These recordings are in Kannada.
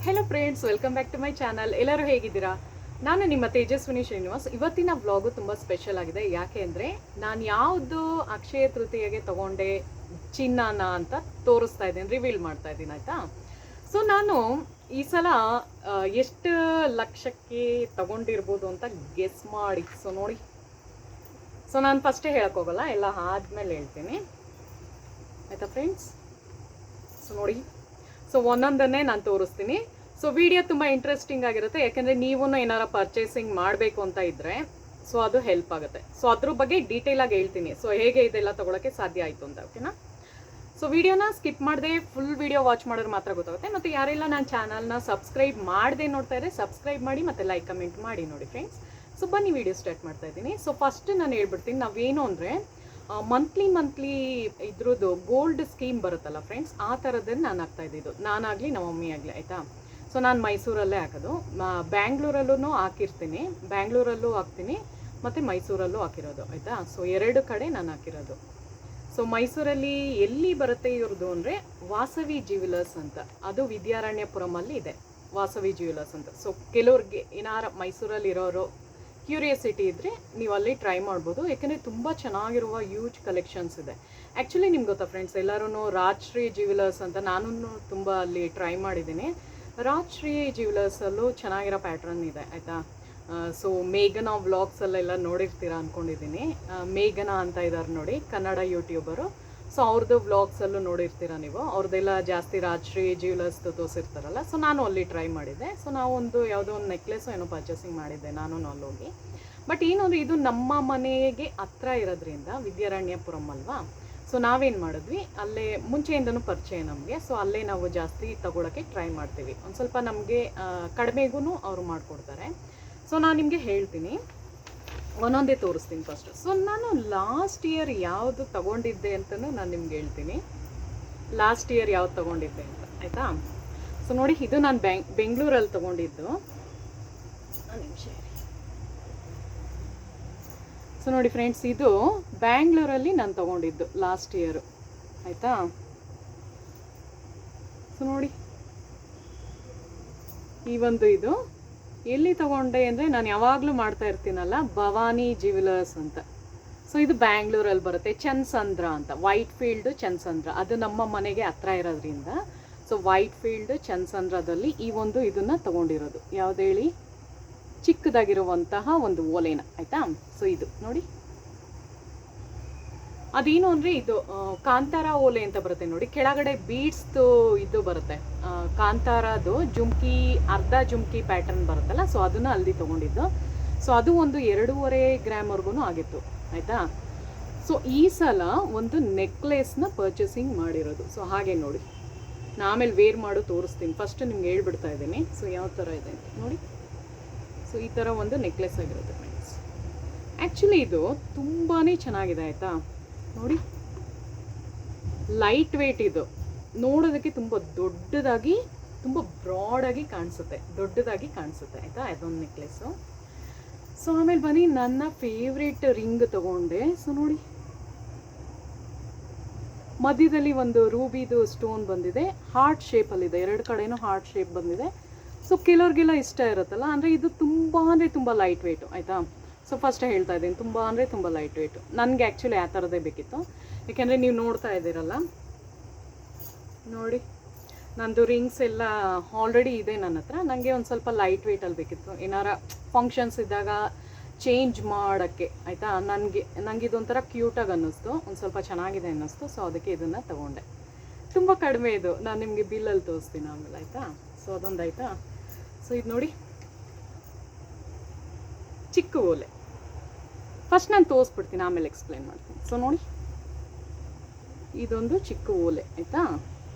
Hello friends, welcome back to my channel. ಎಲ್ಲರೂ ಹೇಗಿದ್ದೀರಾ? ನಾನು ನಿಮ್ಮ ತೇಜಸ್ವಿನಿ ಶ್ರೀನಿವಾಸ್. ಇವತ್ತಿನ ವ್ಲಾಗು ತುಂಬ ಸ್ಪೆಷಲ್ ಆಗಿದೆ. ಯಾಕೆ ಅಂದರೆ ನಾನು ಯಾವುದು ಅಕ್ಷಯ ತೃತೀಯಗೆ ತಗೊಂಡೆ ಚಿನ್ನನ ಅಂತ ತೋರಿಸ್ತಾ ಇದ್ದೀನಿ, ರಿವೀಲ್ ಮಾಡ್ತಾ ಇದ್ದೀನಿ, ಆಯಿತಾ? ಸೊ ನಾನು ಈ ಸಲ ಎಷ್ಟು ಲಕ್ಷಕ್ಕೆ ತಗೊಂಡಿರ್ಬೋದು ಅಂತ ಗೆಸ್ ಮಾಡಿ. ಸೊ ನೋಡಿ, ಸೊ ನಾನು ಫಸ್ಟೇ ಹೇಳೋಕ್ಕೋಗಲ್ಲ, ಎಲ್ಲ ಆದಮೇಲೆ ಹೇಳ್ತೀನಿ, ಆಯಿತಾ ಫ್ರೆಂಡ್ಸ್? ಸೊ ನೋಡಿ, ಸೊ ಒಂದೊಂದನ್ನೇ ನಾನು ತೋರಿಸ್ತೀನಿ. ಸೊ ವಿಡಿಯೋ ತುಂಬ ಇಂಟ್ರೆಸ್ಟಿಂಗ್ ಆಗಿರುತ್ತೆ, ಯಾಕೆಂದರೆ ನೀವೂ ಏನಾರ ಪರ್ಚೇಸಿಂಗ್ ಮಾಡಬೇಕು ಅಂತ ಇದ್ದರೆ ಸೊ ಅದು ಹೆಲ್ಪ್ ಆಗುತ್ತೆ. ಸೊ ಅದ್ರ ಬಗ್ಗೆ ಡೀಟೇಲಾಗಿ ಹೇಳ್ತೀನಿ, ಸೊ ಹೇಗೆ ಇದೆಲ್ಲ ತೊಗೊಳಕ್ಕೆ ಸಾಧ್ಯ ಆಯಿತು ಅಂತ, ಓಕೆನಾ? ಸೊ ವಿಡಿಯೋನ ಸ್ಕಿಪ್ ಮಾಡದೆ ಫುಲ್ ವಿಡಿಯೋ ವಾಚ್ ಮಾಡೋರು ಮಾತ್ರ ಗೊತ್ತಾಗುತ್ತೆ. ಮತ್ತು ಯಾರೆಲ್ಲ ನನ್ನ ಚಾನಲ್ನ ಸಬ್ಸ್ಕ್ರೈಬ್ ಮಾಡದೆ ನೋಡ್ತಾ ಇದ್ದರೆ ಸಬ್ಸ್ಕ್ರೈಬ್ ಮಾಡಿ ಮತ್ತು ಲೈಕ್ ಕಮೆಂಟ್ ಮಾಡಿ ನೋಡಿ ಫ್ರೆಂಡ್ಸ್. ಸೊ ಬನ್ನಿ ವಿಡಿಯೋ ಸ್ಟಾರ್ಟ್ ಮಾಡ್ತಾ ಇದ್ದೀನಿ. ಸೊ ಫಸ್ಟ್ ನಾನು ಹೇಳ್ಬಿಡ್ತೀನಿ, ನಾವೇನು ಅಂದರೆ ಮಂತ್ಲಿ ಇದ್ರದ್ದು ಗೋಲ್ಡ್ ಸ್ಕೀಮ್ ಬರುತ್ತಲ್ಲ ಫ್ರೆಂಡ್ಸ್, ಆ ಥರದ್ದನ್ನು ನಾನು ಹಾಕ್ತಾ ಇದ್ದಿದ್ದು, ನಾನಾಗಲಿ ನಮ್ಮ ಮಮ್ಮಿ ಆಗಲಿ, ಆಯಿತಾ? ಸೊ ನಾನು ಮೈಸೂರಲ್ಲೇ ಹಾಕೋದು, ಬ್ಯಾಂಗ್ಳೂರಲ್ಲೂ ಹಾಕಿರ್ತೀನಿ, ಬ್ಯಾಂಗ್ಳೂರಲ್ಲೂ ಹಾಕ್ತೀನಿ ಮತ್ತು ಮೈಸೂರಲ್ಲೂ ಹಾಕಿರೋದು, ಆಯಿತಾ? ಸೊ ಎರಡು ಕಡೆ ನಾನು ಹಾಕಿರೋದು. ಸೊ ಮೈಸೂರಲ್ಲಿ ಎಲ್ಲಿ ಬರುತ್ತೆ ಇವ್ರದ್ದು ಅಂದರೆ ವಾಸವಿ ಜ್ಯುವೆಲರ್ಸ್ ಅಂತ, ಅದು ವಿದ್ಯಾರಣ್ಯಪುರಮಲ್ಲಿ ಇದೆ ವಾಸವಿ ಜ್ಯುವೆಲರ್ಸ್ ಅಂತ. ಸೊ ಕೆಲವ್ರಿಗೆ ಏನಾರ ಮೈಸೂರಲ್ಲಿ ಇರೋರು ಕ್ಯೂರಿಯಾಸಿಟಿ ಇದ್ದರೆ ನೀವು ಅಲ್ಲಿ ಟ್ರೈ ಮಾಡ್ಬೋದು, ಯಾಕೆಂದರೆ ತುಂಬ ಚೆನ್ನಾಗಿರುವ ಯೂಜ್ ಕಲೆಕ್ಷನ್ಸ್ ಇದೆ. ಆ್ಯಕ್ಚುಲಿ ನಿಮ್ಗೆ ಗೊತ್ತಾ ಫ್ರೆಂಡ್ಸ್, ಎಲ್ಲರೂ ರಾಜ್ಶ್ರೀ ಜ್ಯುವೆಲರ್ಸ್ ಅಂತ, ನಾನು ತುಂಬ ಅಲ್ಲಿ ಟ್ರೈ ಮಾಡಿದ್ದೀನಿ. ರಾಜ್ಶ್ರೀ ಜ್ಯುವೆಲರ್ಸಲ್ಲೂ ಚೆನ್ನಾಗಿರೋ ಪ್ಯಾಟ್ರನ್ ಇದೆ, ಆಯಿತಾ? ಸೊ ಮೇಘನಾ ವ್ಲಾಗ್ಸಲ್ಲೆಲ್ಲ ನೋಡಿರ್ತೀರಾ ಅಂದ್ಕೊಂಡಿದ್ದೀನಿ. ಮೇಘನಾ ಅಂತ ಇದ್ದಾರೆ ನೋಡಿ, ಕನ್ನಡ ಯೂಟ್ಯೂಬರು. ಸೊ ಅವ್ರದ್ದು ವ್ಲಾಗ್ಸಲ್ಲೂ ನೋಡಿರ್ತೀರ ನೀವು, ಅವ್ರದ್ದೆಲ್ಲ ಜಾಸ್ತಿ ರಾಜ್ಶ್ರೀ ಜ್ಯುವೆಲರ್ಸ್ದು ತೋರಿಸಿರ್ತಾರಲ್ಲ. ಸೊ ನಾನು ಅಲ್ಲಿ ಟ್ರೈ ಮಾಡಿದ್ದೆ. ಸೊ ನಾವು ಯಾವುದೋ ಒಂದು ನೆಕ್ಲೆಸು ಏನೋ ಪರ್ಚೇಸಿಂಗ್ ಮಾಡಿದ್ದೆ ನಾನು ಅಲ್ಲೋಗಿ. ಬಟ್ ಏನು ಅಂದರೆ ಇದು ನಮ್ಮ ಮನೆಗೆ ಹತ್ರ ಇರೋದ್ರಿಂದ, ವಿದ್ಯಾರಣ್ಯಪುರಂ ಅಲ್ವಾ, ಸೊ ನಾವೇನು ಮಾಡಿದ್ವಿ, ಅಲ್ಲೇ ಮುಂಚೆಯಿಂದನೂ ಪರಿಚಯ ನಮಗೆ. ಸೊ ಅಲ್ಲೇ ನಾವು ಜಾಸ್ತಿ ತಗೊಳ್ಳೋಕ್ಕೆ ಟ್ರೈ ಮಾಡ್ತೀವಿ, ಒಂದು ಸ್ವಲ್ಪ ನಮಗೆ ಕಡಿಮೆಗೂ ಅವರು ಮಾಡಿಕೊಡ್ತಾರೆ. ಸೊ ನಾನು ನಿಮಗೆ ಹೇಳ್ತೀನಿ, ಒಂದೊಂದೇ ತೋರಿಸ್ತೀನಿ ಫಸ್ಟ್. ಸೊ ನಾನು ಲಾಸ್ಟ್ ಇಯರ್ ಯಾವುದು ತಗೊಂಡಿದ್ದೆ ಅಂತಲೂ ನಾನು ನಿಮ್ಗೆ ಹೇಳ್ತೀನಿ, ಲಾಸ್ಟ್ ಇಯರ್ ಯಾವ್ದು ತಗೊಂಡಿದ್ದೆ ಅಂತ, ಆಯಿತಾ? ಸೊ ನೋಡಿ, ಇದು ನಾನು ಬೆಂಗಳೂರಲ್ಲಿ ತಗೊಂಡಿದ್ದು. ಒಂದು ನಿಮಿಷ. ಸೊ ನೋಡಿ ಫ್ರೆಂಡ್ಸ್, ಇದು ಬ್ಯಾಂಗ್ಳೂರಲ್ಲಿ ನಾನು ತೊಗೊಂಡಿದ್ದು ಲಾಸ್ಟ್ ಇಯರು, ಆಯಿತಾ? ಸೊ ನೋಡಿ, ಈ ಒಂದು ಇದು ಎಲ್ಲಿ ತೊಗೊಂಡೆ ಅಂದರೆ, ನಾನು ಯಾವಾಗಲೂ ಮಾಡ್ತಾ ಇರ್ತೀನಲ್ಲ, ಭವಾನಿ ಜ್ಯುವೆಲರ್ಸ್ ಅಂತ. ಸೊ ಇದು ಬ್ಯಾಂಗ್ಳೂರಲ್ಲಿ ಬರುತ್ತೆ, ಚನ್ಸಂದ್ರ ಅಂತ, ವೈಟ್ ಫೀಲ್ಡು ಚನ್ಸಂದ್ರ, ಅದು ನಮ್ಮ ಮನೆಗೆ ಹತ್ರ ಇರೋದ್ರಿಂದ. ಸೊ ವೈಟ್ ಫೀಲ್ಡ್ ಚನ್ಸಂದ್ರದಲ್ಲಿ ಈ ಒಂದು ಇದನ್ನು ತೊಗೊಂಡಿರೋದು, ಯಾವ್ದು ಹೇಳಿ, ಚಿಕ್ಕದಾಗಿರುವಂತಹ ಒಂದು ಓಲೆನ, ಆಯಿತಾ? ಸೊ ಇದು ನೋಡಿ, ಅದೇನು ಅಂದರೆ ಇದು ಕಾಂತಾರ ಓಲೆ ಅಂತ ಬರುತ್ತೆ ನೋಡಿ, ಕೆಳಗಡೆ ಬೀಡ್ಸ್ದು ಇದು ಬರುತ್ತೆ, ಕಾಂತಾರದು ಜುಮ್ಕಿ, ಅರ್ಧ ಜುಮ್ಕಿ ಪ್ಯಾಟರ್ನ್ ಬರುತ್ತಲ್ಲ, ಸೊ ಅದನ್ನು ಅಲ್ಲಿ ತೊಗೊಂಡಿದ್ದು. ಸೊ ಅದು ಒಂದು 2.5 ಗ್ರಾಮ್ವರೆಗೂ ಆಗಿತ್ತು, ಆಯಿತಾ? ಸೊ ಈ ಸಲ ಒಂದು ನೆಕ್ಲೆಸ್ನ ಪರ್ಚೇಸಿಂಗ್ ಮಾಡಿರೋದು. ಸೊ ಹಾಗೆ ನೋಡಿ, ನಾನು ಆಮೇಲೆ ವೇರ್ ಮಾಡು ತೋರಿಸ್ತೀನಿ, ಫಸ್ಟ್ ನಿಮ್ಗೆ ಹೇಳ್ಬಿಡ್ತಾ ಇದ್ದೀನಿ. ಸೊ ಯಾವ ಥರ ಇದೆ ಅಂತ ನೋಡಿ. ಸೊ ಈ ಥರ ಒಂದು ನೆಕ್ಲೆಸ್ ಆಗಿರುತ್ತೆ ಫ್ರೆಂಡ್ಸ್. ಆ್ಯಕ್ಚುಲಿ ಇದು ತುಂಬಾ ಚೆನ್ನಾಗಿದೆ, ಆಯಿತಾ? ನೋಡಿ, ಲೈಟ್ ವೇಟ್, ಇದು ನೋಡೋದಕ್ಕೆ ತುಂಬ ದೊಡ್ಡದಾಗಿ, ತುಂಬ ಬ್ರಾಡಾಗಿ ಕಾಣಿಸುತ್ತೆ, ದೊಡ್ಡದಾಗಿ ಕಾಣಿಸುತ್ತೆ, ಆಯಿತಾ? ಅದೊಂದು ನೆಕ್ಲೆಸ್ಸು. ಸೊ ಆಮೇಲೆ ಬನ್ನಿ, ನನ್ನ ಫೇವ್ರೇಟ್ ರಿಂಗ್ ತೊಗೊಂಡೆ. ಸೊ ನೋಡಿ, ಮಧ್ಯದಲ್ಲಿ ಒಂದು ರೂಬಿದು ಸ್ಟೋನ್ ಬಂದಿದೆ, ಹಾರ್ಟ್ ಶೇಪಲ್ಲಿದೆ, ಎರಡು ಕಡೆನೂ ಹಾರ್ಟ್ ಶೇಪ್ ಬಂದಿದೆ. ಸೊ ಕೆಲವ್ರಿಗೆಲ್ಲ ಇಷ್ಟ ಇರುತ್ತಲ್ಲ, ಅಂದರೆ ಇದು ತುಂಬ ಲೈಟ್ ವೇಟು, ಆಯಿತಾ? ಸೊ ಫಸ್ಟೇ ಹೇಳ್ತಾ ಇದ್ದೀನಿ, ತುಂಬ ಲೈಟ್ ವೇಟು. ನನಗೆ ಆ್ಯಕ್ಚುಲಿ ಆ ಥರದೇ ಬೇಕಿತ್ತು, ಯಾಕೆಂದರೆ ನೀವು ನೋಡ್ತಾ ಇದ್ದೀರಲ್ಲ ನೋಡಿ, ನಂದು ರಿಂಗ್ಸ್ ಎಲ್ಲ ಆಲ್ರೆಡಿ ಇದೆ ನನ್ನ ಹತ್ರ. ನನಗೆ ಒಂದು ಸ್ವಲ್ಪ ಲೈಟ್ ವೇಟಲ್ಲಿ ಬೇಕಿತ್ತು, ಏನಾರ ಫಂಕ್ಷನ್ಸ್ ಇದ್ದಾಗ ಚೇಂಜ್ ಮಾಡೋಕ್ಕೆ, ಆಯಿತಾ? ನನಗೆ ಇದೊಂಥರ ಕ್ಯೂಟಾಗಿ ಅನ್ನಿಸ್ತು, ಒಂದು ಸ್ವಲ್ಪ ಚೆನ್ನಾಗಿದೆ ಅನ್ನಿಸ್ತು. ಸೊ ಅದಕ್ಕೆ ಇದನ್ನು ತೊಗೊಂಡೆ. ತುಂಬ ಕಡಿಮೆ ಇದು, ನಾನು ನಿಮಗೆ ಬಿಲ್ಲಲ್ಲಿ ತೋರಿಸ್ತೀನಿ ಆಮೇಲೆ, ಆಯಿತಾ? ಸೊ ಅದೊಂದು ಆಯಿತಾ? ಸೊ ಇದು ನೋಡಿ, ಚಿಕ್ಕ ಓಲೆ. ಫಸ್ಟ್ ನಾನು ತೋರಿಸ್ಬಿಡ್ತೀನಿ, ಆಮೇಲೆ ಎಕ್ಸ್ಪ್ಲೈನ್ ಮಾಡ್ತೀನಿ. ಸೊ ನೋಡಿ, ಇದೊಂದು ಚಿಕ್ಕ ಓಲೆ, ಆಯಿತಾ?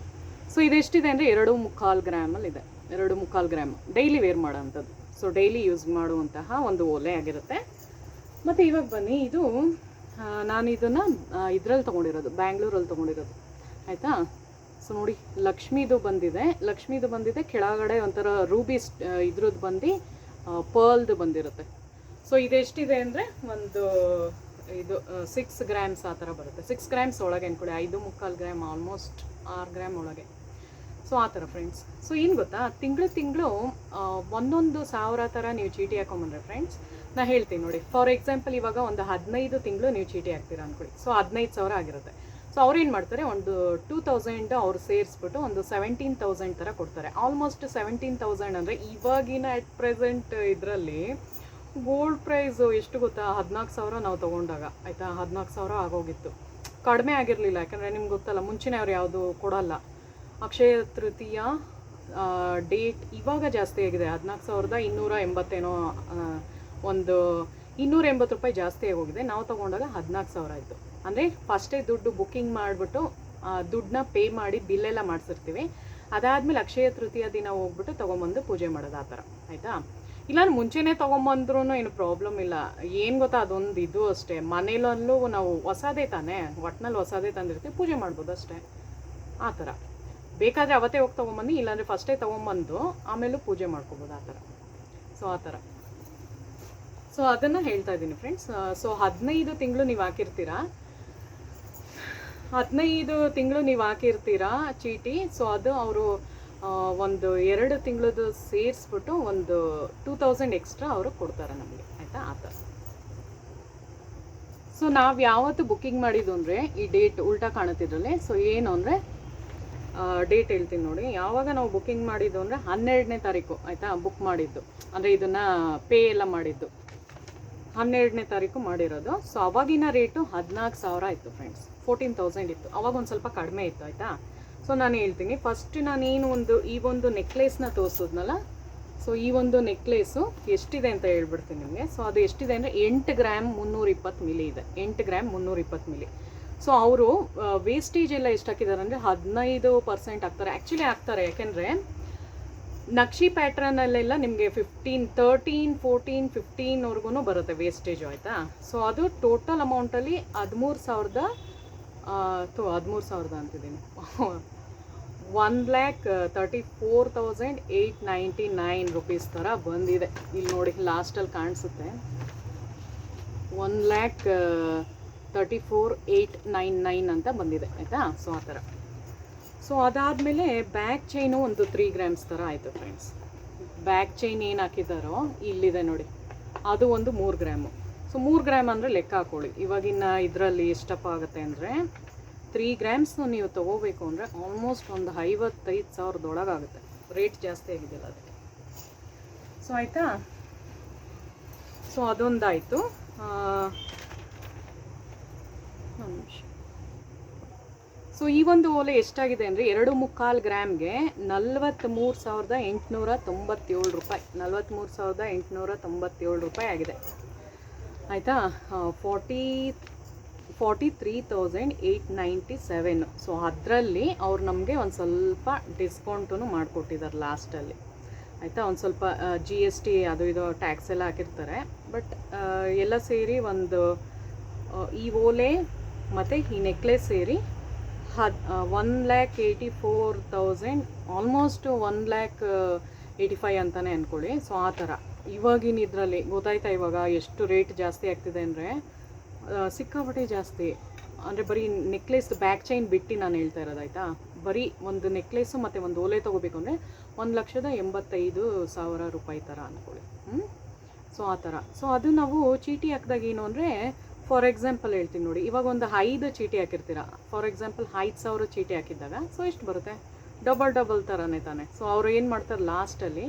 ಸೊ ಇದೆಷ್ಟಿದೆ ಅಂದರೆ 2.25 ಗ್ರಾಮಲ್ಲಿದೆ, 2.25 ಗ್ರಾಮ್, ಡೈಲಿ ವೇರ್ ಮಾಡೋವಂಥದ್ದು. ಸೊ ಡೈಲಿ ಯೂಸ್ ಮಾಡುವಂತಹ ಒಂದು ಓಲೆ ಆಗಿರುತ್ತೆ. ಮತ್ತು ಇವಾಗ ಬನ್ನಿ, ಇದು ನಾನು ಇದನ್ನು ಇದರಲ್ಲಿ ತೊಗೊಂಡಿರೋದು, ಬ್ಯಾಂಗ್ಳೂರಲ್ಲಿ ತೊಗೊಂಡಿರೋದು, ಆಯಿತಾ? ಸೊ ನೋಡಿ, ಲಕ್ಷ್ಮೀದು ಬಂದಿದೆ, ಕೆಳಗಡೆ ಒಂಥರ ರೂಬಿ ಇದ್ರದ್ದು ಬಂದು ಪರ್ಲ್ದು ಬಂದಿರುತ್ತೆ. ಸೊ ಇದೆಷ್ಟಿದೆ ಅಂದರೆ ಒಂದು ಇದು 6 ಗ್ರಾಮ್ಸ್ ಆ ಥರ ಬರುತ್ತೆ, 6 ಗ್ರಾಮ್ಸ್ ಒಳಗೆ ಅಂದ್ಕೊಳ್ಳಿ, 5.25 ಗ್ರಾಮ್, ಆಲ್ಮೋಸ್ಟ್ 6 ಗ್ರಾಮ್ ಒಳಗೆ. ಸೊ ಆ ಥರ ಫ್ರೆಂಡ್ಸ್. ಸೊ ಏನು ಗೊತ್ತಾ, ತಿಂಗಳು ಒಂದೊಂದು ಸಾವಿರ ಥರ ನೀವು ಚೀಟಿ ಹಾಕೊಂಬಂದ್ರೆ ಫ್ರೆಂಡ್ಸ್, ನಾನು ಹೇಳ್ತೀನಿ ನೋಡಿ. ಫಾರ್ ಎಕ್ಸಾಂಪಲ್ ಇವಾಗ ಒಂದು 15 ತಿಂಗಳು ನೀವು ಚೀಟಿ ಹಾಕ್ತೀರಾ ಅಂದ್ಕೊಳ್ಳಿ. ಸೊ 15,000 ಆಗಿರುತ್ತೆ. ಸೊ ಅವ್ರೇನು ಮಾಡ್ತಾರೆ, ಒಂದು 2,000 ಅವ್ರು ಸೇರಿಸ್ಬಿಟ್ಟು ಒಂದು 17,000 ಥರ ಕೊಡ್ತಾರೆ. ಆಲ್ಮೋಸ್ಟ್ 17,000 ಅಂದರೆ ಇವಾಗಿನ ಅಟ್ ಪ್ರೆಸೆಂಟ್ ಇದರಲ್ಲಿ ಗೋಲ್ಡ್ ಪ್ರೈಸು ಎಷ್ಟು ಗೊತ್ತಾ, 14,000 ನಾವು ತೊಗೊಂಡಾಗ ಆಯಿತಾ, 14,000 ಆಗೋಗಿತ್ತು. ಕಡಿಮೆ ಆಗಿರಲಿಲ್ಲ, ಯಾಕಂದರೆ ನಿಮ್ಗೆ ಗೊತ್ತಲ್ಲ ಮುಂಚೆನೇ ಅವ್ರು ಯಾವುದು ಕೊಡೋಲ್ಲ. ಅಕ್ಷಯ ತೃತೀಯ ಡೇಟ್ ಇವಾಗ ಜಾಸ್ತಿ ಆಗಿದೆ, 14,280 ಏನೋ, ಒಂದು 280 ರೂಪಾಯಿ ಜಾಸ್ತಿ ಆಗೋಗಿದೆ. ನಾವು ತೊಗೊಂಡಾಗ 14,000 ಆಯಿತು. ಅಂದರೆ ಫಸ್ಟೇ ದುಡ್ಡು ಬುಕ್ಕಿಂಗ್ ಮಾಡಿಬಿಟ್ಟು ದುಡ್ಡನ್ನ ಪೇ ಮಾಡಿ ಬಿಲ್ಲೆಲ್ಲ ಮಾಡಿಸಿರ್ತೀವಿ. ಅದಾದಮೇಲೆ ಅಕ್ಷಯ ತೃತೀಯ ದಿನ ಹೋಗ್ಬಿಟ್ಟು ತೊಗೊಂಬಂದು ಪೂಜೆ ಮಾಡೋದು ಆ ಥರ ಆಯಿತಾ. ಇಲ್ಲ ಮುಂಚೆನೇ ತೊಗೊಂಬಂದ್ರೂ ಏನು ಪ್ರಾಬ್ಲಮ್ ಇಲ್ಲ. ಏನು ಗೊತ್ತಾ, ಅದೊಂದು ಇದು ಅಷ್ಟೇ, ಮನೇಲಲ್ಲೂ ನಾವು ಹೊಸದೇ ತಾನೇ, ಒಟ್ಟಿನಲ್ಲಿ ಹೊಸದೇ ತಂದಿರ್ತೀವಿ, ಪೂಜೆ ಮಾಡ್ಬೋದು ಅಷ್ಟೇ ಆ ಥರ. ಬೇಕಾದರೆ ಅವತ್ತೇ ಹೋಗಿ ತೊಗೊಂಬನ್ನಿ, ಇಲ್ಲಾಂದರೆ ಫಸ್ಟೇ ತೊಗೊಂಬಂದು ಆಮೇಲೂ ಪೂಜೆ ಮಾಡ್ಕೊಬೋದು ಆ ಥರ. ಸೊ ಆ ಥರ. ಸೊ ಅದನ್ನು ಹೇಳ್ತಾ ಇದ್ದೀನಿ ಫ್ರೆಂಡ್ಸ್. ಸೊ 15 ತಿಂಗಳು ನೀವು ಹಾಕಿರ್ತೀರಾ, 15 ತಿಂಗಳು ನೀವು ಹಾಕಿರ್ತೀರಾ ಚೀಟಿ. ಸೊ ಅದು ಅವರು ಒಂದು 2 ತಿಂಗಳದ್ದು ಸೇರಿಸ್ಬಿಟ್ಟು ಒಂದು 2,000 ಎಕ್ಸ್ಟ್ರಾ ಅವರು ಕೊಡ್ತಾರೆ ನಮಗೆ ಆಯಿತಾ ಆ ಥರ. ಸೊ ನಾವು ಯಾವತ್ತು ಬುಕ್ಕಿಂಗ್ ಮಾಡಿದ್ದು ಅಂದರೆ ಈ ಡೇಟ್ ಉಲ್ಟಾ ಕಾಣುತ್ತಿದ್ರಲ್ಲಿ. ಸೊ ಏನು ಅಂದರೆ ಡೇಟ್ ಹೇಳ್ತೀನಿ ನೋಡಿ. ಯಾವಾಗ ನಾವು ಬುಕ್ಕಿಂಗ್ ಮಾಡಿದ್ದು ಅಂದರೆ 12ನೇ ತಾರೀಕು ಆಯಿತಾ ಬುಕ್ ಮಾಡಿದ್ದು, ಅಂದರೆ ಇದನ್ನು ಪೇ ಎಲ್ಲ ಮಾಡಿದ್ದು 12ನೇ ತಾರೀಕು ಮಾಡಿರೋದು. ಸೊ ಅವಾಗಿನ ರೇಟು 14,000 ಇತ್ತು ಫ್ರೆಂಡ್ಸ್, 14,000 ಇತ್ತು. ಅವಾಗ ಒಂದು ಸ್ವಲ್ಪ ಕಡಿಮೆ ಇತ್ತು ಆಯಿತಾ. ಸೊ ನಾನು ಹೇಳ್ತೀನಿ, ಫಸ್ಟ್ ನಾನೇನು ಈ ಒಂದು ನೆಕ್ಲೇಸ್ನ ತೋರಿಸೋದ್ನಲ್ಲ. ಸೊ ಈ ಒಂದು ನೆಕ್ಲೇಸು ಎಷ್ಟಿದೆ ಅಂತ ಹೇಳ್ಬಿಡ್ತೀನಿ ನಿಮಗೆ. ಸೊ ಅದು ಎಷ್ಟಿದೆ ಅಂದರೆ 8 ಗ್ರಾಮ್ 320 ಮಿಲಿ ಇದೆ, 8 ಗ್ರಾಮ್ 320 ಮಿಲಿ. ಸೊ ಅವರು ವೇಸ್ಟೇಜ್ ಎಲ್ಲ ಎಷ್ಟು ಹಾಕಿದ್ದಾರೆ ಅಂದರೆ 15% ಹಾಕ್ತಾರೆ. ಆ್ಯಕ್ಚುಲಿ ಹಾಕ್ತಾರೆ, ಯಾಕೆಂದರೆ ನಕ್ಷಿ ಪ್ಯಾಟ್ರನಲ್ಲೆಲ್ಲ ನಿಮಗೆ 15, 13, 14, 15ವರೆಗೂ ಬರುತ್ತೆ ವೇಸ್ಟೇಜು ಆಯಿತಾ. ಸೊ ಅದು ಟೋಟಲ್ ಅಮೌಂಟಲ್ಲಿ 13,000 ಅಂತಿದ್ದೀನಿ 1,34,899 ರೂಪೀಸ್ ಥರ ಬಂದಿದೆ. ಇಲ್ಲಿ ನೋಡಿ ಲಾಸ್ಟಲ್ಲಿ ಕಾಣಿಸುತ್ತೆ 1,34,899 ಅಂತ ಬಂದಿದೆ ಆಯಿತಾ. ಸೊ ಆ ಥರ. ಸೊ ಅದಾದಮೇಲೆ ಬ್ಯಾಕ್ ಚೈನು ಒಂದು 3 ಗ್ರಾಮ್ಸ್ ಥರ ಆಯಿತು ಫ್ರೆಂಡ್ಸ್. ಬ್ಯಾಕ್ ಚೈನ್ ಏನು ಹಾಕಿದ್ದಾರೋ ಇಲ್ಲಿದೆ ನೋಡಿ, ಅದು ಒಂದು 3 ಗ್ರಾಮು. ಸೊ 3 ಗ್ರಾಮ್ ಅಂದರೆ ಲೆಕ್ಕ ಹಾಕೊಳ್ಳಿ, ಇವಾಗಿನ ಇದರಲ್ಲಿ ಎಷ್ಟಪ್ಪ ಆಗುತ್ತೆ ಅಂದರೆ 3 ಗ್ರಾಮ್ಸ್ ನೀವು ತೊಗೋಬೇಕು ಅಂದರೆ ಆಲ್ಮೋಸ್ಟ್ ಒಂದು 55,000 ಆಗುತ್ತೆ. ರೇಟ್ ಜಾಸ್ತಿ ಆಗಿದೆಯಲ್ಲ ಅದಕ್ಕೆ. ಸೊ ಆಯಿತಾ. ಸೊ ಅದೊಂದಾಯಿತು. ಒಂದು ನಿಮಿಷ. ಸೊ ಈ ಒಂದು ಓಲೆ ಎಷ್ಟಾಗಿದೆ ಅಂದರೆ 2.25 ಗ್ರಾಮ್ಗೆ 43,897 ರೂಪಾಯಿ, 43,897 ರೂಪಾಯಿ ಆಗಿದೆ ಆಯಿತಾ. 43,897. ಸೊ ಅದರಲ್ಲಿ ಅವ್ರು ನಮಗೆ ಒಂದು ಸ್ವಲ್ಪ ಡಿಸ್ಕೌಂಟೂ ಮಾಡಿಕೊಟ್ಟಿದ್ದಾರೆ ಲಾಸ್ಟಲ್ಲಿ ಆಯಿತಾ. ಒಂದು ಸ್ವಲ್ಪ GST ಅದು ಇದು ಟ್ಯಾಕ್ಸ್ ಎಲ್ಲ ಹಾಕಿರ್ತಾರೆ. ಬಟ್ ಎಲ್ಲ ಸೇರಿ ಒಂದು ಈ ಓಲೆ ಮತ್ತು ಈ ನೆಕ್ಲೆಸ್ ಸೇರಿ 1,84,000, ಆಲ್ಮೋಸ್ಟ್ 1,85,000 ಅಂತಲೇ ಅಂದ್ಕೊಳ್ಳಿ. ಸೊ ಆ ಥರ. ಇವಾಗಿನ ಇದರಲ್ಲಿ ಗೊತ್ತಾಯ್ತಾ ಇವಾಗ ಎಷ್ಟು ರೇಟ್ ಜಾಸ್ತಿ ಆಗ್ತಿದೆ ಅಂದರೆ ಸಿಕ್ಕಾಪಟ್ಟೆ ಜಾಸ್ತಿ. ಅಂದರೆ ಬರೀ ನೆಕ್ಲೆಸ್ ಬ್ಯಾಕ್ ಚೈನ್ ಬಿಟ್ಟು ನಾನು ಹೇಳ್ತಾ ಇರೋದಾಯ್ತಾ. ಬರೀ ಒಂದು ನೆಕ್ಲೆಸ್ಸು ಮತ್ತು ಒಂದು ಓಲೆ ತೊಗೋಬೇಕು ಅಂದರೆ 1,85,000 ರೂಪಾಯಿ ಥರ ಅಂದ್ಕೊಳ್ಳಿ. ಸೊ ಆ ಥರ. ಸೊ ಅದು ನಾವು ಚೀಟಿ ಹಾಕಿದಾಗ ಏನು ಅಂದರೆ, ಫಾರ್ ಎಕ್ಸಾಂಪಲ್ ಹೇಳ್ತೀನಿ ನೋಡಿ, ಇವಾಗ ಒಂದು 5 ಚೀಟಿ ಹಾಕಿರ್ತೀರ. ಫಾರ್ ಎಕ್ಸಾಂಪಲ್ 5,000 ಚೀಟಿ ಹಾಕಿದ್ದಾಗ ಸೊ ಎಷ್ಟು ಬರುತ್ತೆ, ಡಬಲ್ ಥರನೇ ತಾನೆ. ಸೊ ಅವ್ರು ಏನು ಮಾಡ್ತಾರೆ ಲಾಸ್ಟಲ್ಲಿ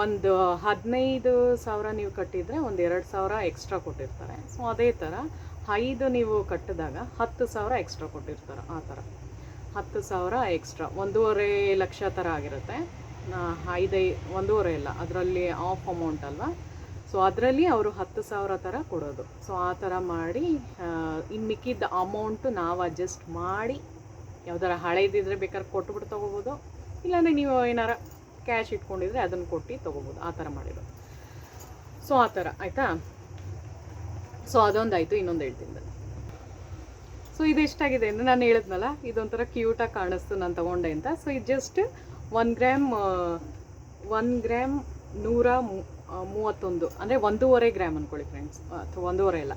ಒಂದು 15,000 ನೀವು ಕಟ್ಟಿದರೆ ಒಂದು 2,000 ಎಕ್ಸ್ಟ್ರಾ ಕೊಟ್ಟಿರ್ತಾರೆ. ಸೊ ಅದೇ ಥರ 5 ನೀವು ಕಟ್ಟಿದಾಗ 10,000 ಎಕ್ಸ್ಟ್ರಾ ಕೊಟ್ಟಿರ್ತಾರೆ ಆ ಥರ. 10,000 ಎಕ್ಸ್ಟ್ರಾ, 1.5 ಲಕ್ಷ ಥರ ಆಗಿರುತ್ತೆ. 1.5 ಇಲ್ಲ, ಅದರಲ್ಲಿ ಆಫ್ ಅಮೌಂಟ್ ಅಲ್ವಾ. ಸೊ ಅದರಲ್ಲಿ ಅವರು 10,000 ಥರ ಕೊಡೋದು. ಸೊ ಆ ಥರ ಮಾಡಿ ಇನ್ನು ಮಿಕ್ಕಿದ್ದ ಅಮೌಂಟು ನಾವು ಅಡ್ಜಸ್ಟ್ ಮಾಡಿ ಯಾವ್ದಾರ ಹಳೇದಿದ್ರೆ ಬೇಕಾದ್ರೆ ಕೊಟ್ಬಿಟ್ಟು ತೊಗೋಬೋದು, ಇಲ್ಲಾಂದರೆ ನೀವು ಏನಾರ ಕ್ಯಾಶ್ ಇಟ್ಕೊಂಡಿದ್ರೆ ಅದನ್ನು ಕೊಟ್ಟು ತೊಗೋಬೋದು, ಆ ಥರ ಮಾಡಿರೋದು. ಸೊ ಆ ಥರ ಆಯಿತಾ. ಸೊ ಅದೊಂದಾಯಿತು. ಇನ್ನೊಂದು ಹೇಳ್ತೀನಿ ಬನ್ನಿ. ಸೊ ಇದು ಎಷ್ಟಾಗಿದೆ ಅಂದರೆ ನಾನು ಹೇಳಿದ್ನಲ್ಲ, ಇದೊಂಥರ ಕ್ಯೂಟಾಗಿ ಕಾಣಿಸ್ತು ನಾನು ತೊಗೊಂಡೆ ಅಂತ. ಸೊ ಇದು ಜಸ್ಟ್ 1 ಗ್ರಾಮ್ 131, ಅಂದರೆ 1.5 ಗ್ರಾಮ್ ಅಂದ್ಕೊಳ್ಳಿ ಫ್ರೆಂಡ್ಸ್, ಅಥವಾ 1.5 ಇಲ್ಲ,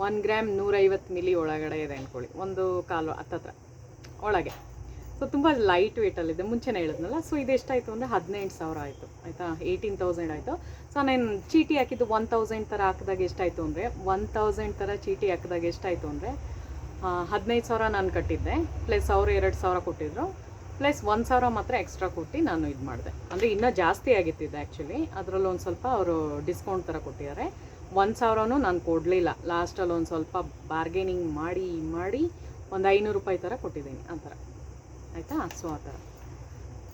1 ಗ್ರಾಮ್ 150 ಮಿಲಿ ಒಳಗಡೆ ಇದೆ ಅಂದ್ಕೊಳ್ಳಿ, 1 ಕಾಲು ಹತ್ತತ್ರ ಒಳಗೆ. ಸೊ ತುಂಬ ಲೈಟ್ ವೇಟಲ್ಲಿದೆ, ಮುಂಚೆನೇ ಹೇಳಿದ್ನಲ್ಲ. ಸೊ ಇದು ಎಷ್ಟಾಯಿತು ಅಂದರೆ 18,000 ಆಯಿತು ಆಯಿತಾ, 18,000 ಆಯಿತು. ಸೊ ನಾನು ಚೀಟಿ ಹಾಕಿದ್ದು 1,000 ಥರ ಹಾಕಿದಾಗ ಎಷ್ಟಾಯಿತು ಅಂದರೆ 1,000 ಥರ ಚೀಟಿ ಹಾಕಿದಾಗ ಎಷ್ಟಾಯಿತು ಅಂದರೆ 15,000 ನಾನು ಕಟ್ಟಿದ್ದೆ, ಪ್ಲಸ್ ಅವರು 2,000 ಕೊಟ್ಟಿದ್ರು, ಪ್ಲಸ್ 1,000 ಮಾತ್ರ ಎಕ್ಸ್ಟ್ರಾ ಕೊಟ್ಟು ನಾನು ಇದು ಮಾಡಿದೆ. ಅಂದರೆ ಇನ್ನೂ ಜಾಸ್ತಿ ಆಗಿತ್ತಿದೆ ಆ್ಯಕ್ಚುಲಿ, ಅದರಲ್ಲೂ ಒಂದು ಸ್ವಲ್ಪ ಅವರು ಡಿಸ್ಕೌಂಟ್ ಥರ ಕೊಟ್ಟಿದ್ದಾರೆ. 1,000ನೂ ನಾನು ಕೊಡಲಿಲ್ಲ, ಲಾಸ್ಟಲ್ಲಿ ಒಂದು ಸ್ವಲ್ಪ ಬಾರ್ಗೇನಿಂಗ್ ಮಾಡಿ ಒಂದು 500 ರೂಪಾಯಿ ಥರ ಕೊಟ್ಟಿದ್ದೀನಿ ಆ ಥರ ಆಯಿತಾ. ಸೊ ಆ ಥರ,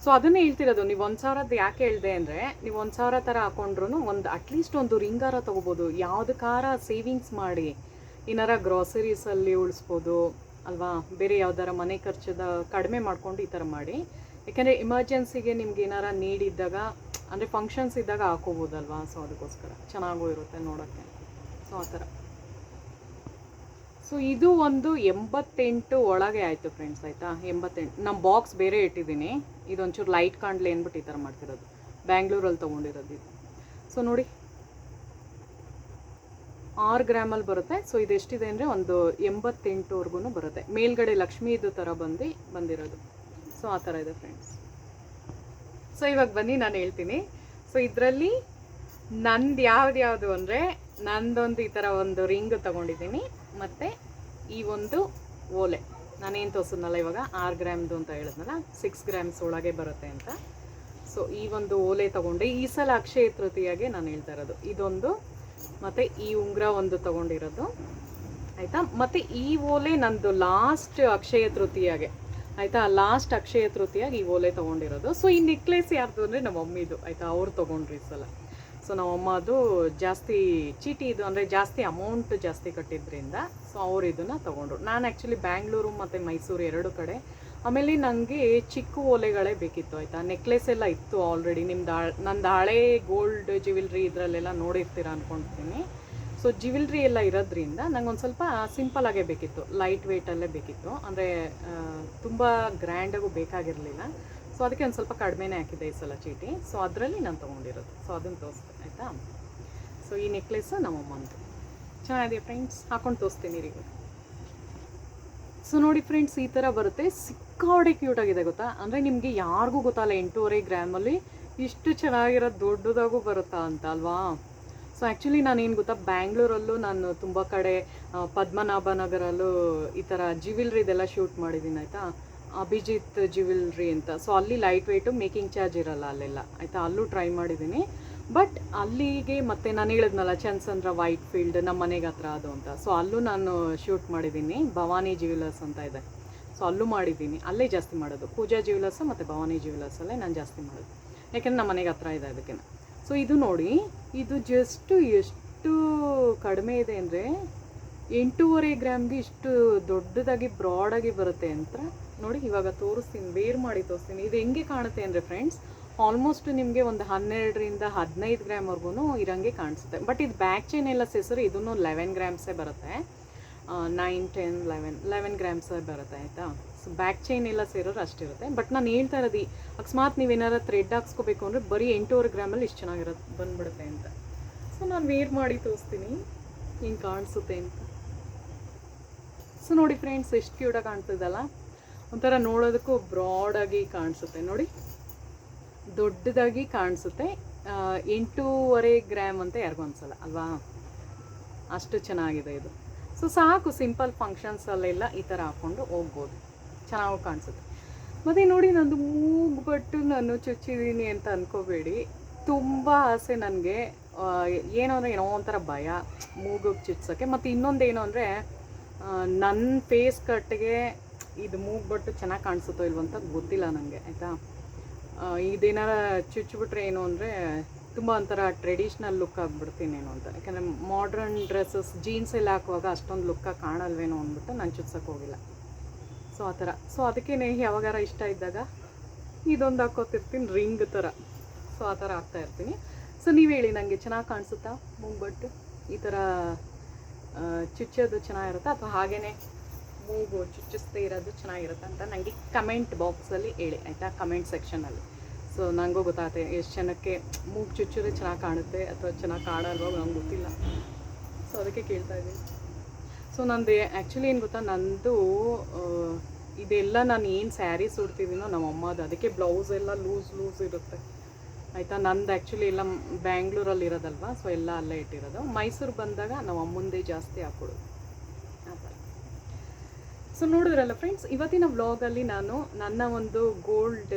ಸೊ ಅದನ್ನೇ ಹೇಳ್ತಿರೋದು, ನೀವು 1,000ದ್ದು ಯಾಕೆ ಹೇಳಿದೆ ಅಂದರೆ, ನೀವು 1,000 ಥರ ಹಾಕೊಂಡ್ರು ಒಂದು ಅಟ್ಲೀಸ್ಟ್ ಒಂದು ರಿಂಗಾರ ತೊಗೋಬೋದು, ಯಾವುದಕ್ಕಾರ ಸೇವಿಂಗ್ಸ್ ಮಾಡಿ ಏನಾರ ಗ್ರಾಸರೀಸಲ್ಲಿ ಉಳಿಸ್ಬೋದು ಅಲ್ವಾ, ಬೇರೆ ಯಾವ್ದಾರ ಮನೆ ಖರ್ಚದ ಕಡಿಮೆ ಮಾಡ್ಕೊಂಡು ಈ ಥರ ಮಾಡಿ. ಯಾಕೆಂದರೆ ಎಮರ್ಜೆನ್ಸಿಗೆ ನಿಮ್ಗೆ ಏನಾರ ನೀಡಿದ್ದಾಗ, ಅಂದರೆ ಫಂಕ್ಷನ್ಸ್ ಇದ್ದಾಗ ಹಾಕೋಬೋದಲ್ವಾ. ಸೊ ಅದಕ್ಕೋಸ್ಕರ ಚೆನ್ನಾಗೂ ಇರುತ್ತೆ ನೋಡೋಕ್ಕೆ. ಸೊ ಆ ಥರ. ಸೊ ಇದು ಒಂದು 88 ಒಳಗೆ ಆಯಿತು ಫ್ರೆಂಡ್ಸ್ ಆಯಿತಾ, 88. ನಮ್ಮ ಬಾಕ್ಸ್ ಬೇರೆ ಇಟ್ಟಿದ್ದೀನಿ, ಇದೊಂಚೂರು ಲೈಟ್ ಕಾಣಲಿ ಅಂದ್ಬಿಟ್ಟು ಈ ಥರ ಮಾಡ್ತಿರೋದು, ಬ್ಯಾಂಗ್ಳೂರಲ್ಲಿ ತೊಗೊಂಡಿರೋದು ಇದು. ಸೊ ನೋಡಿ 6 ಗ್ರಾಮಲ್ಲಿ ಬರುತ್ತೆ. ಸೊ ಇದು ಎಷ್ಟಿದೆ ಅಂದರೆ ಒಂದು 88ವರೆಗೂ ಬರುತ್ತೆ, ಮೇಲ್ಗಡೆ ಲಕ್ಷ್ಮೀ ಇದು ಥರ ಬಂದಿರೋದು. ಸೊ ಆ ಥರ ಇದೆ ಫ್ರೆಂಡ್ಸ್. ಸೊ ಇವಾಗ ಬನ್ನಿ ನಾನು ಹೇಳ್ತೀನಿ. ಸೊ ಇದರಲ್ಲಿ ನಂದು ಯಾವುದು ಅಂದರೆ, ನಂದೊಂದು ಈ ಥರ ಒಂದು ರಿಂಗ್ ತೊಗೊಂಡಿದ್ದೀನಿ, ಮತ್ತು ಈ ಒಂದು ಓಲೆ ನಾನೇನು ತೋರಿಸಿದ್ನಲ್ಲ ಇವಾಗ 6 ಗ್ರಾಮ್ದು ಅಂತ ಹೇಳಿದ್ನಲ್ಲ, 6 ಗ್ರಾಮ್ಸ್ ಒಳಗೆ ಬರುತ್ತೆ ಅಂತ. ಸೊ ಈ ಒಂದು ಓಲೆ ತೊಗೊಂಡೆ, ಈ ಸಲ ಅಕ್ಷಯ ತೃತೀಯಾಗೆ ನಾನು ಹೇಳ್ತಾ ಇರೋದು ಇದೊಂದು, ಮತ್ತು ಈ ಉಂಗುರ ಒಂದು ತೊಗೊಂಡಿರೋದು ಆಯಿತಾ. ಮತ್ತು ಈ ಓಲೆ ನಂದು ಲಾಸ್ಟ್ ಅಕ್ಷಯ ತೃತೀಯಾಗೆ ಆಯಿತಾ, ಲಾಸ್ಟ್ ಅಕ್ಷಯ ತೃತೀಯಾಗಿ ಈ ಓಲೆ ತೊಗೊಂಡಿರೋದು. ಸೊ ಈ ನೆಕ್ಲೆಸ್ ಯಾರ್ದು ಅಂದರೆ ನಮ್ಮ ಮಮ್ಮಿದು ಆಯಿತಾ, ಅವ್ರು ತೊಗೊಂಡ್ರಿ ಈ ಸಲ. ಸೊ ನಮ್ಮಮ್ಮ ಅದು ಜಾಸ್ತಿ ಚೀಟಿ ಇದು ಅಂದರೆ ಜಾಸ್ತಿ ಅಮೌಂಟ್ ಜಾಸ್ತಿ ಕಟ್ಟಿದ್ರಿಂದ ಸೊ ಅವ್ರು ಇದನ್ನು ತೊಗೊಂಡ್ರು. ನಾನು ಆ್ಯಕ್ಚುಲಿ ಬ್ಯಾಂಗ್ಳೂರು ಮತ್ತು ಮೈಸೂರು 2 ಕಡೆ. ಆಮೇಲೆ ನನಗೆ ಚಿಕ್ಕ ಓಲೆಗಳೇ ಬೇಕಿತ್ತು ಆಯಿತಾ, ನೆಕ್ಲೆಸ್ ಎಲ್ಲ ಇತ್ತು ಆಲ್ರೆಡಿ. ನಂದು ಹಳೆ ಗೋಲ್ಡ್ ಜ್ಯುವೆಲ್ರಿ ಇದರಲ್ಲೆಲ್ಲ ನೋಡಿರ್ತೀರ ಅಂದ್ಕೊಳ್ತೀನಿ. ಸೊ ಜ್ಯುವೆಲ್ರಿ ಎಲ್ಲ ಇರೋದ್ರಿಂದ ನಂಗೆ ಒಂದು ಸ್ವಲ್ಪ ಸಿಂಪಲಾಗೇ ಬೇಕಿತ್ತು, ಲೈಟ್ ವೆಯ್ಟಲ್ಲೇ ಬೇಕಿತ್ತು, ಅಂದರೆ ತುಂಬ ಗ್ರ್ಯಾಂಡಾಗೂ ಬೇಕಾಗಿರಲಿಲ್ಲ. ಸೊ ಅದಕ್ಕೆ ಒಂದು ಸ್ವಲ್ಪ ಕಡಿಮೆನೇ ಹಾಕಿದೆ ಈ ಸಲ ಚೀಟಿ. ಸೊ ಅದರಲ್ಲಿ ನಾನು ತೊಗೊಂಡಿರೋದು. ಸೊ ಅದನ್ನು ತೋರಿಸ್ತೀನಿ ಆಯಿತಾ. ಸೊ ಈ ನೆಕ್ಲೆಸ್ಸು ನಮ್ಮಮ್ಮಂದು ಚೆನ್ನಾಗಿದೆ ಫ್ರೆಂಡ್ಸ್, ಹಾಕೊಂಡು ತೋರಿಸ್ತೀನಿ ಈಗ. ಸೊ ನೋಡಿ ಫ್ರೆಂಡ್ಸ್, ಈ ಥರ ಬರುತ್ತೆ, ಸಿಕ್ಕಾಡೆ ಕ್ಯೂಟಾಗಿದೆ ಗೊತ್ತಾ. ಅಂದರೆ ನಿಮಗೆ ಯಾರಿಗೂ ಗೊತ್ತಲ್ಲ 8.5 ಗ್ರಾಮಲ್ಲಿ ಇಷ್ಟು ಚೆನ್ನಾಗಿರೋದು ದೊಡ್ಡದಾಗೂ ಬರುತ್ತಾ ಅಂತ ಅಲ್ವಾ. ಸೊ ಆ್ಯಕ್ಚುಲಿ ನಾನೇನು ಗೊತ್ತಾ, ಬ್ಯಾಂಗ್ಳೂರಲ್ಲೂ ನಾನು ತುಂಬ ಕಡೆ ಪದ್ಮನಾಭನಗರಲ್ಲೂ ಈ ಥರ ಜ್ಯುವೆಲ್ರಿದೆಲ್ಲ ಶೂಟ್ ಮಾಡಿದ್ದೀನಿ ಆಯಿತಾ, ಅಭಿಜಿತ್ ಜ್ಯುವೆಲ್ರಿ ಅಂತ. ಸೊ ಅಲ್ಲಿ ಲೈಟ್ ವೆಯ್ಟು, ಮೇಕಿಂಗ್ ಚಾರ್ಜ್ ಇರಲ್ಲ ಅಲ್ಲೆಲ್ಲ ಆಯಿತಾ, ಅಲ್ಲೂ ಟ್ರೈ ಮಾಡಿದ್ದೀನಿ. ಬಟ್ ಅಲ್ಲಿಗೆ ಮತ್ತೆ ನಾನು ಹೇಳಿದ್ನಲ್ಲ ಚಂದ್ಸಂದ್ರ ವೈಟ್ ಫೀಲ್ಡ್ ನಮ್ಮ ಮನೆಗೆ ಹತ್ರ ಅದು ಅಂತ. ಸೊ ಅಲ್ಲೂ ನಾನು ಶೂಟ್ ಮಾಡಿದ್ದೀನಿ, ಭವಾನಿ ಜ್ಯುವೆಲರ್ಸ್ ಅಂತ ಇದೆ. ಸೊ ಅಲ್ಲೂ ಮಾಡಿದ್ದೀನಿ, ಅಲ್ಲೇ ಜಾಸ್ತಿ ಮಾಡೋದು, ಪೂಜಾ ಜ್ಯುವೆಲರ್ಸ್ ಮತ್ತು ಭವಾನಿ ಜ್ಯುವೆಲರ್ಸಲ್ಲೇ ನಾನು ಜಾಸ್ತಿ ಮಾಡೋದು, ಯಾಕೆಂದರೆ ನಮ್ಮ ಮನೆಗೆ ಹತ್ರ ಇದೆ ಅದಕ್ಕೆ. ಸೊ ಇದು ನೋಡಿ, ಇದು ಜಸ್ಟು ಎಷ್ಟು ಕಡಿಮೆ ಇದೆ ಅಂದರೆ 8.5 ಗ್ರಾಮ್ಗೆ ಇಷ್ಟು ದೊಡ್ಡದಾಗಿ ಬ್ರಾಡಾಗಿ ಬರುತ್ತೆ ಅಂತ ನೋಡಿ. ಇವಾಗ ತೋರಿಸ್ತೀನಿ, ವೇರ್ ಮಾಡಿ ತೋರಿಸ್ತೀನಿ. ಇದು ಹೆಂಗೆ ಕಾಣುತ್ತೆ ಅಂದರೆ ಫ್ರೆಂಡ್ಸ್, ಆಲ್ಮೋಸ್ಟ್ ನಿಮಗೆ ಒಂದು 12ರಿಂದ 15 ಗ್ರಾಮ್ವರೆಗೂ ಇರೋಂಗೆ ಕಾಣಿಸುತ್ತೆ. ಬಟ್ ಇದು ಬ್ಯಾಕ್ ಚೈನ್ ಎಲ್ಲ ಸೇರಿಸಿದ್ರೆ ಇದನ್ನು 11 ಗ್ರಾಮ್ಸೇ ಬರುತ್ತೆ, 9, 10, 11 ಗ್ರಾಮ್ಸೇ ಬರುತ್ತೆ ಆಯಿತಾ. ಸೊ ಬ್ಯಾಕ್ ಚೈನ್ ಎಲ್ಲ ಸೇರೋರು ಅಷ್ಟಿರುತ್ತೆ. ಬಟ್ ನಾನು ಹೇಳ್ತಾ ಇರೋದು, ಅಕಸ್ಮಾತ್ ನೀವೇನಾರು ಥ್ರೆಡ್ ಹಾಕ್ಸ್ಕೋಬೇಕು ಅಂದರೆ ಬರೀ 8.5 ಗ್ರಾಮಲ್ಲಿ ಇಷ್ಟು ಚೆನ್ನಾಗಿರೋದು ಬಂದುಬಿಡುತ್ತೆ ಅಂತ. ಸೊ ನಾನು ವೇರ್ ಮಾಡಿ ತೋರಿಸ್ತೀನಿ ಹಿಂಗೆ ಕಾಣಿಸುತ್ತೆ ಅಂತ. ಸೊ ನೋಡಿ ಫ್ರೆಂಡ್ಸ್, ಎಷ್ಟು ಕ್ಯೂಟಾಗಿ ಕಾಣ್ತಿದ್ದಲ್ಲ, ಒಂಥರ ನೋಡೋದಕ್ಕೂ ಬ್ರಾಡಾಗಿ ಕಾಣಿಸುತ್ತೆ ನೋಡಿ, ದೊಡ್ಡದಾಗಿ ಕಾಣಿಸುತ್ತೆ. 8.5 ಗ್ರಾಮ್ ಅಂತ ಯಾರಿಗೂ ಅನ್ಸಲ್ಲ ಅಲ್ವಾ, ಅಷ್ಟು ಚೆನ್ನಾಗಿದೆ ಇದು. ಸೊ ಸಾಕು, ಸಿಂಪಲ್ ಫಂಕ್ಷನ್ಸಲ್ಲೆಲ್ಲ ಈ ಥರ ಹಾಕ್ಕೊಂಡು ಹೋಗ್ಬೋದು, ಚೆನ್ನಾಗಿ ಕಾಣಿಸುತ್ತೆ. ಮತ್ತು ನೋಡಿ, ನಂದು ಮೂಗ್ಬಟ್ಟು ನಾನು ಚುಚ್ಚಿದ್ದೀನಿ ಅಂತ ಅಂದ್ಕೋಬೇಡಿ, ತುಂಬ ಆಸೆ ನನಗೆ. ಏನೋ ಅಂದರೆ ಏನೋ ಒಂಥರ ಭಯ ಮೂಗಿಗೆ ಚುಚ್ಚೋಕ್ಕೆ. ಮತ್ತು ಇನ್ನೊಂದೇನು ಅಂದರೆ, ನನ್ನ ಫೇಸ್ ಕಟ್ಗೆ ಇದು ಮೂಗ್ಬಟ್ಟು ಚೆನ್ನಾಗಿ ಕಾಣಿಸುತ್ತೋ ಇಲ್ವೋ ಅಂತ ಗೊತ್ತಿಲ್ಲ ನನಗೆ ಆಯಿತಾ. ಇದೇನಾರ ಚುಚ್ಚಿಬಿಟ್ರೆ ಏನು ಅಂದರೆ ತುಂಬ ಒಂಥರ ಟ್ರೆಡಿಷ್ನಲ್ ಲುಕ್ ಆಗಿಬಿಡ್ತೀನೇನೋ ಅಂತ. ಯಾಕಂದರೆ ಮಾಡ್ರನ್ ಡ್ರೆಸ್ಸಸ್ ಜೀನ್ಸ್ ಎಲ್ಲ ಹಾಕುವಾಗ ಅಷ್ಟೊಂದು ಲುಕ್ಕಾಗಿ ಕಾಣಲ್ವೇನೋ ಅಂದ್ಬಿಟ್ಟು ನಾನು ಚುಚ್ಚೋಕ್ಕೆ ಹೋಗಿಲ್ಲ. ಸೊ ಆ ಥರ. ಸೊ ಅದಕ್ಕೇ ಯಾವಾಗಾರ ಇಷ್ಟ ಇದ್ದಾಗ ಇದೊಂದು ಹಾಕೋತಿರ್ತೀನಿ, ರಿಂಗ್ ಥರ. ಸೊ ಆ ಥರ ಹಾಕ್ತಾಯಿರ್ತೀನಿ. ಸೊ ನೀವು ಹೇಳಿ, ನನಗೆ ಚೆನ್ನಾಗಿ ಕಾಣಿಸುತ್ತಾ ಮೂಗ್ಬಟ್ಟು ಈ ಥರ ಚುಚ್ಚೋದು ಚೆನ್ನಾಗಿರುತ್ತಾ, ಅಥವಾ ಹಾಗೇ ಮೂಗು ಚುಚ್ಚಿಸ್ತೇ ಇರೋದು ಚೆನ್ನಾಗಿರುತ್ತೆ ಅಂತ ನನಗೆ ಕಮೆಂಟ್ ಬಾಕ್ಸಲ್ಲಿ ಹೇಳಿ ಆಯಿತಾ, ಕಮೆಂಟ್ ಸೆಕ್ಷನಲ್ಲಿ. ಸೊ ನನಗೂ ಗೊತ್ತಾಗುತ್ತೆ ಎಷ್ಟು ಜನಕ್ಕೆ ಮೂಗು ಚುಚ್ಚಿದ್ರೆ ಚೆನ್ನಾಗಿ ಕಾಣುತ್ತೆ ಅಥವಾ ಚೆನ್ನಾಗಿ ಕಾಣಲ್ವೋ ನಂಗೆ ಗೊತ್ತಿಲ್ಲ. ಸೊ ಅದಕ್ಕೆ ಕೇಳ್ತಾ ಇದ್ದೀನಿ. ಸೊ ನಂದು ಆ್ಯಕ್ಚುಲಿ ಏನು ಗೊತ್ತಾ, ನಂದು ಇದೆಲ್ಲ ನಾನು ಏನು ಸ್ಯಾರೀಸ್ ಉಡ್ತಿದ್ದೀನೋ ನಮ್ಮ ಅಮ್ಮದು, ಅದಕ್ಕೆ ಬ್ಲೌಸ್ ಎಲ್ಲ ಲೂಸ್ ಇರುತ್ತೆ ಆಯಿತಾ. ನಂದು ಆ್ಯಕ್ಚುಲಿ ಎಲ್ಲ ಬ್ಯಾಂಗ್ಳೂರಲ್ಲಿ ಇರೋದಲ್ವ, ಸೊ ಎಲ್ಲ ಅಲ್ಲೇ ಇಟ್ಟಿರೋದು. ಮೈಸೂರು ಬಂದಾಗ ನಾವು ಅಮ್ಮಂದೇ ಜಾಸ್ತಿ ಹಾಕೊಡೋದು ಆ ಥರ. ಸೊ ನೋಡಿದ್ರಲ್ಲ ಫ್ರೆಂಡ್ಸ್, ಇವತ್ತಿನ ವ್ಲಾಗಲ್ಲಿ ನಾನು ನನ್ನ ಒಂದು ಗೋಲ್ಡ್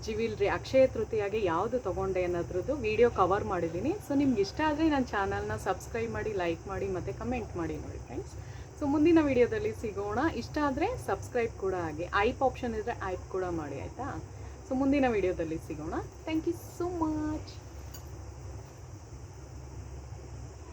ಜ್ಯುವೆಲ್ರಿ ಅಕ್ಷಯ ತೃತೀಯಾಗೆ ಯಾವುದು ತೊಗೊಂಡೆ ಅನ್ನೋದ್ರದ್ದು ವಿಡಿಯೋ ಕವರ್ ಮಾಡಿದ್ದೀನಿ. ಸೊ ನಿಮ್ಗೆ ಇಷ್ಟ ಆದರೆ ನನ್ನ ಚಾನಲ್ನ ಸಬ್ಸ್ಕ್ರೈಬ್ ಮಾಡಿ, ಲೈಕ್ ಮಾಡಿ ಮತ್ತು ಕಮೆಂಟ್ ಮಾಡಿ ನೋಡಿ ಫ್ರೆಂಡ್ಸ್. ಸೊ ಮುಂದಿನ ವಿಡಿಯೋದಲ್ಲಿ ಸಿಗೋಣ. ಇಷ್ಟ ಆದರೆ ಸಬ್ಸ್ಕ್ರೈಬ್ ಕೂಡ ಆಗಿ, ಐಪ್ ಆಪ್ಷನ್ ಇದ್ದರೆ ಐಪ್ ಕೂಡ ಮಾಡಿ ಆಯಿತಾ. ಸೊ ಮುಂದಿನ ವಿಡಿಯೋದಲ್ಲಿ ಸಿಗೋಣ. Thank you so much.